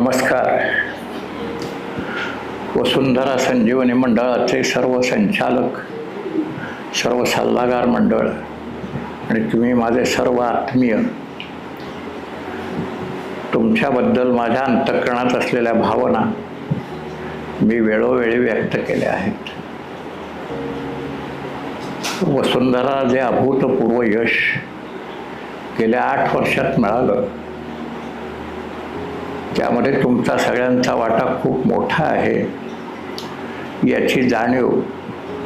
नमस्कार. वसुंधरा संजीवनी मंडळाचे सर्व संचालक, सर्व सल्लागार मंडळ आणि तुम्ही माझे सर्व आत्मीय, तुमच्याबद्दल माझ्या अंतःकरणात असलेल्या भावना मी वेळोवेळी व्यक्त केल्या आहेत. वसुंधरा जे अभूतपूर्व यश गेल्या 8 वर्षात मिळालं, त्यामध्ये तुमचा सगळ्यांचा वाटा खूप मोठा आहे याची जाणीव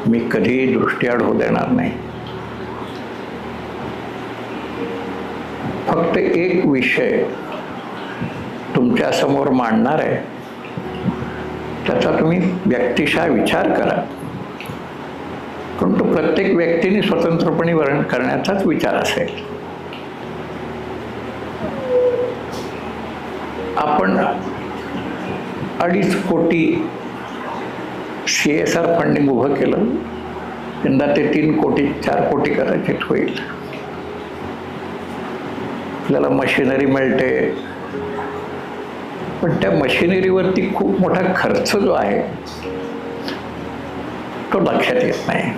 मी कधीही दृष्टीआड होऊ देणार नाही. फक्त एक विषय तुमच्यासमोर मांडणार आहे, त्याचा तुम्ही व्यक्तिशः विचार करा, पण तो प्रत्येक व्यक्तीने स्वतंत्रपणे वर्णन करण्याचाच विचार असेल. आपण 2.5 कोटी CSR फंडिंग उभं केलं. यंदा ते 3 कोटी 4 कोटी कदाचित होईल. आपल्याला मशिनरी मिळते, पण त्या मशिनरीवरती खूप मोठा खर्च जो आहे तो लक्षात येत नाही.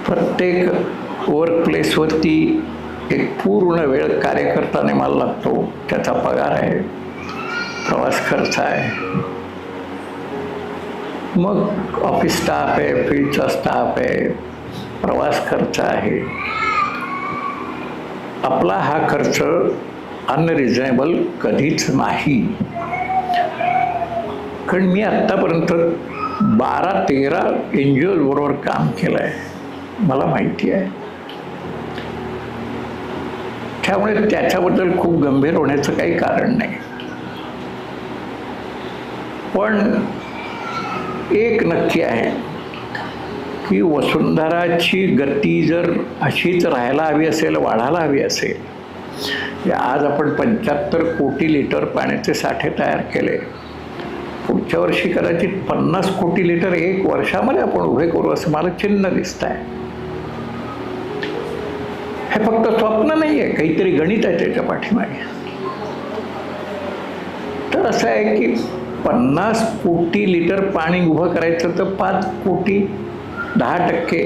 प्रत्येक वर्कप्लेसवरती एक पूर्ण वेळ कार्यकर्ता नेमायला लागतो, त्याचा पगार आहे, प्रवास खर्च आहे, मग ऑफिस स्टाफ आहे, फील्डचा स्टाफ आहे, प्रवास खर्च आहे. आपला हा खर्च अनरिजनेबल कधीच नाही. कारण मी आत्तापर्यंत 12-13 NGOज बरोबर काम केलं आहे, मला माहिती आहे. त्यामुळे त्याच्याबद्दल खूप गंभीर होण्याचं काही कारण नाही. पण एक नक्की आहे की वसुंधराची गती जर अशीच राहायला हवी असेल, वाढायला हवी असेल, आज आपण 75 कोटी लिटर पाण्याचे साठे तयार केले, पुढच्या वर्षी कदाचित 50 कोटी लिटर 1 वर्षामध्ये आपण उभे करू असं मला चिन्ह दिसत आहे. हे फक्त स्वप्न नाही आहे, काहीतरी गणित आहे त्याच्या पाठीमागे. तर असं आहे की 50 कोटी लिटर पाणी उभं करायचं तर 5 कोटी 10%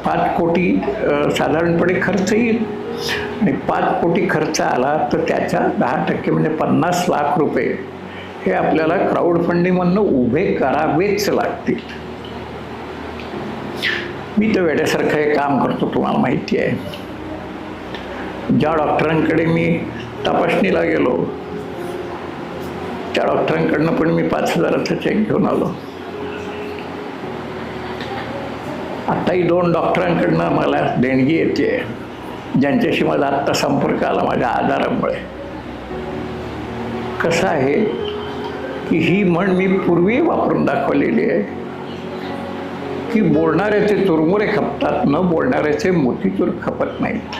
5 कोटी साधारणपणे खर्च येईल. आणि 5 कोटी खर्च आला तर त्याच्या 10% म्हणजे 50 लाख रुपये हे आपल्याला क्राऊड फंडिंगमधनं उभे करावेच लागतील. मी तर वेड्यासारखं हे काम करतो, तुम्हाला माहिती आहे. ज्या डॉक्टरांकडे मी तपासणीला गेलो, त्या डॉक्टरांकडनं पण मी 5,000चा चेक घेऊन आलो. आत्ताही 2 डॉक्टरांकडनं मला देणगी येते, ज्यांच्याशी माझा आत्ता संपर्क आला माझ्या आजारामुळे. कसं आहे की ही म्हण मी पूर्वी वापरून दाखवलेली आहे की बोलणाऱ्याचे चुरमुरे खपतात, न बोलणाऱ्याचे मोतीचूर खपत नाहीत.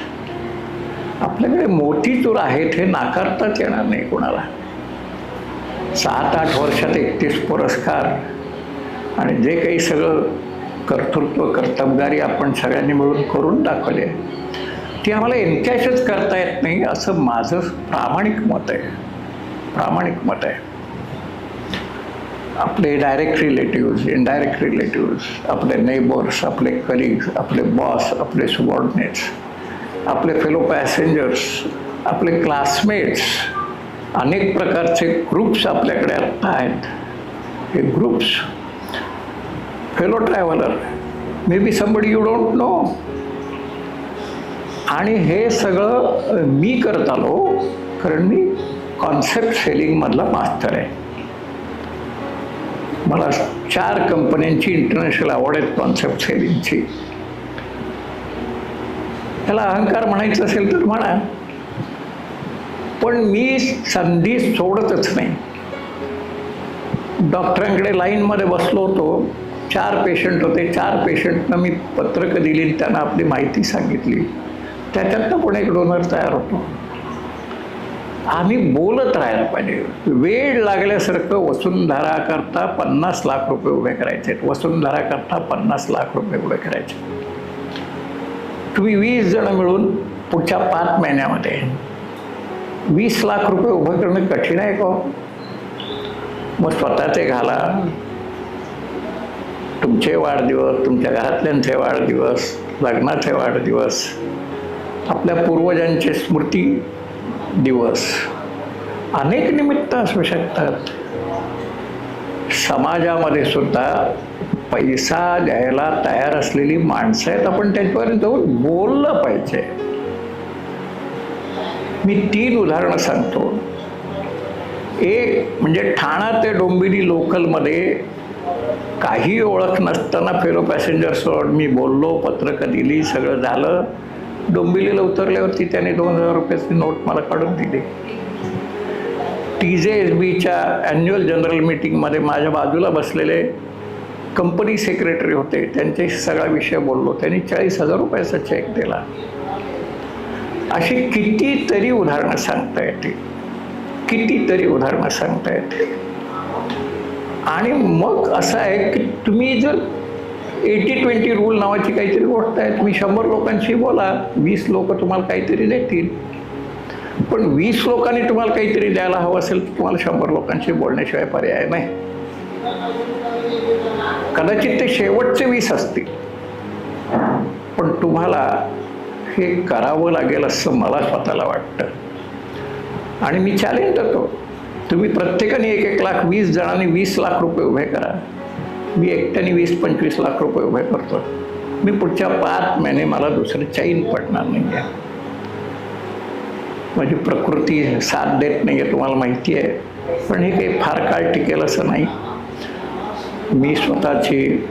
आपल्याकडे मोतीचूर आहेत हे नाकारताच येणार नाही कोणाला. 7-8 वर्षात 31 पुरस्कार आणि जे काही सगळं कर्तृत्व कर्तबगारी आपण सगळ्यांनी मिळून करून दाखवले, ती आम्हाला एनकॅशच करता येत नाही असं माझं प्रामाणिक मत आहे. आपले डायरेक्ट रिलेटिव्स, इनडायरेक्ट रिलेटिव्स, आपले नेबर्स, आपले कलिग्स, आपले बॉस, आपले सबऑर्डिनेट्स, आपले फेलो पॅसेंजर्स, आपले क्लासमेट्स, अनेक प्रकारचे ग्रुप्स आपल्याकडे आत्ता आहेत. हे groups, fellow traveller, may be somebody you don't know. आणि हे सगळं मी करत आलो कारण मी कॉन्सेप्ट सेलिंगमधला मास्टर आहे. मला 4 कंपन्यांची इंटरनॅशनल अवॉर्ड आहेत कॉन्सेप्ट सेलिंगची. त्याला अहंकार म्हणायचं असेल तर म्हणा, पण मी संधी सोडतच नाही. डॉक्टरांकडे लाईनमध्ये बसलो होतो, 4 पेशंट होते. 4 पेशंटना मी पत्रकं दिली, त्यांना आपली माहिती सांगितली, त्याच्यातनं पण एक डोनर तयार होतो. आम्ही बोलत राहायला पाहिजे. वेळ लागल्यासारखं वसुंधरा करता 50 लाख रुपये उभे करायचे, वसुंधरा करता 50 लाख रुपये उभे करायचे. तुम्ही 20 जण मिळून पुढच्या 5 महिन्यामध्ये 20 लाख रुपये उभं करणं कठीण आहे का? मग स्वतःचे घाला, तुमचे वाढदिवस, तुमच्या घरातल्यांचे वाढदिवस, लग्नाचे वाढदिवस, आपल्या पूर्वजांचे स्मृती दिवस, अनेक निमित्त असू शकतात. समाजामध्ये सुद्धा पैसा द्यायला तयार असलेली माणसं आहेत, आपण त्यांच्यापर्यंत जाऊन बोललं पाहिजे. मी 3 उदाहरणं सांगतो. एक म्हणजे ठाणा ते डोंबिवली लोकलमध्ये काही ओळख नसताना फेलो पॅसेंजर्सवर मी बोललो, पत्रकं दिली, सगळं झालं. डोंबिवलीला उतरल्यावरती त्याने 2000 रुपयाची नोट मला काढून दिली. TJSBच्या ॲन्युअल जनरल मीटिंगमध्ये माझ्या बाजूला बसलेले कंपनी सेक्रेटरी होते, त्यांच्याशी सगळा विषय बोललो. त्यांनी 40,000 रुपयाचा चेक दिला. अशी कितीतरी उदाहरणं सांगता येतील, कितीतरी उदाहरणं सांगता येतील. आणि मग असं आहे की तुम्ही जर 80-20 रूल नावाची काहीतरी गोष्ट आहे, तुम्ही 100 लोकांशी बोला, 20 लोक तुम्हाला काहीतरी देतील. पण 20 लोकांनी तुम्हाला काहीतरी द्यायला हवं असेल तर तुम्हाला 100 लोकांशी बोलण्याशिवाय पर्याय नाही. कदाचित ते शेवटचे 20 असतील, पण तुम्हाला हे करावं लागेल असं मला स्वतःला वाटतं. आणि मी चॅलेंज करतो, तुम्ही प्रत्येकाने 1-1 लाख, 20 जणांनी 20 लाख रुपये उभे करा. मी एकट्याने 20-25 लाख रुपये उभे करतो. मी पुढच्या 5 महिने मला दुसरं चैन पडणार नाही आहे. माझी प्रकृती साथ देत नाही आहे, तुम्हाला माहिती आहे. पण हे काही फार काळ टिकेल असं नाही. मी स्वतःची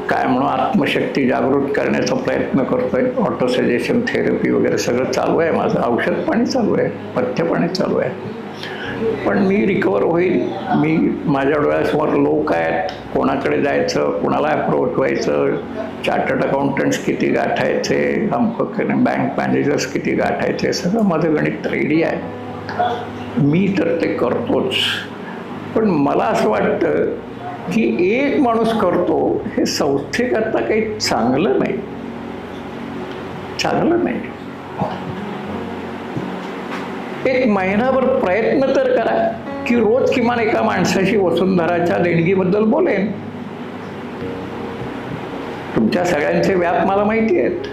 काय म्हणू आत्मशक्ती जागृत करण्याचा प्रयत्न करतोय. ऑटो सजेशन थेरपी वगैरे सगळं चालू आहे माझं. औषध पाणी चालू आहे, पथ्य पाणी चालू आहे. पण मी रिकवर होईल. मी माझ्या डोळ्यासमोर लोक आहेत, कोणाकडे जायचं, कोणाला अप्रोच व्हायचं, चार्टर्ड अकाउंटंट्स किती गाठायचे, बँक मॅनेजर्स किती गाठायचे, सगळं माझं गणित रेडी आहे. मी तर ते करतोच. पण मला असं वाटतं की एक माणूस करतो हे संस्थेकरता काही चांगलं नाही, चांगलं नाही. एक महिनाभर प्रयत्न तर करा की रोज किमान एका माणसाशी वसुंधराच्या देणगीबद्दल बोलेन. तुमच्या सगळ्यांचे व्याप मला माहिती आहेत,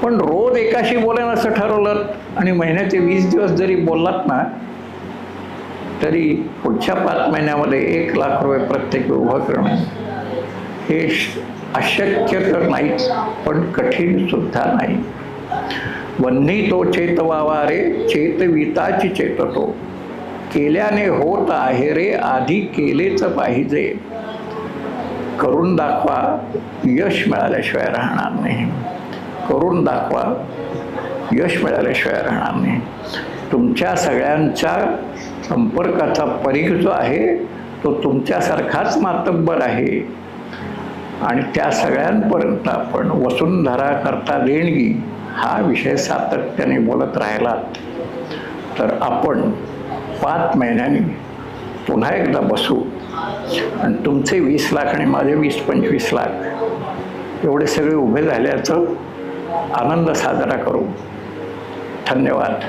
पण रोज एकाशी बोलेन असं ठरवलं आणि महिन्याचे 20 दिवस जरी बोललात ना, तरी पुढच्या 5 महिन्यामध्ये 1 लाख रुपये प्रत्येक उभं करणं हे अशक्य तर नाहीच, पण कठीण सुद्धा नाही. वन्ही तो चेतवावा रे, चेतविताची चेततो, केल्याने होत आहे रे, आधी केलेच पाहिजे. करून दाखवा, यश मिळाल्याशिवाय राहणार नाही. करून दाखवा, यश मिळाल्याशिवाय राहणार नाही. तुमच्या सगळ्यांच्या संपर्काचा परीघ जो आहे तो तुमच्यासारखाच मातब्बर आहे. आणि त्या सगळ्यांपर्यंत आपण वसुंधरा करता देणगी हा विषय सातत्याने बोलत राहिलात तर आपण 5 महिन्यांनी पुन्हा एकदा बसू आणि तुमचे 20 लाख आणि माझे 20-25 लाख एवढे सगळे उभे झाल्याचं आनंद साजरा करू. धन्यवाद.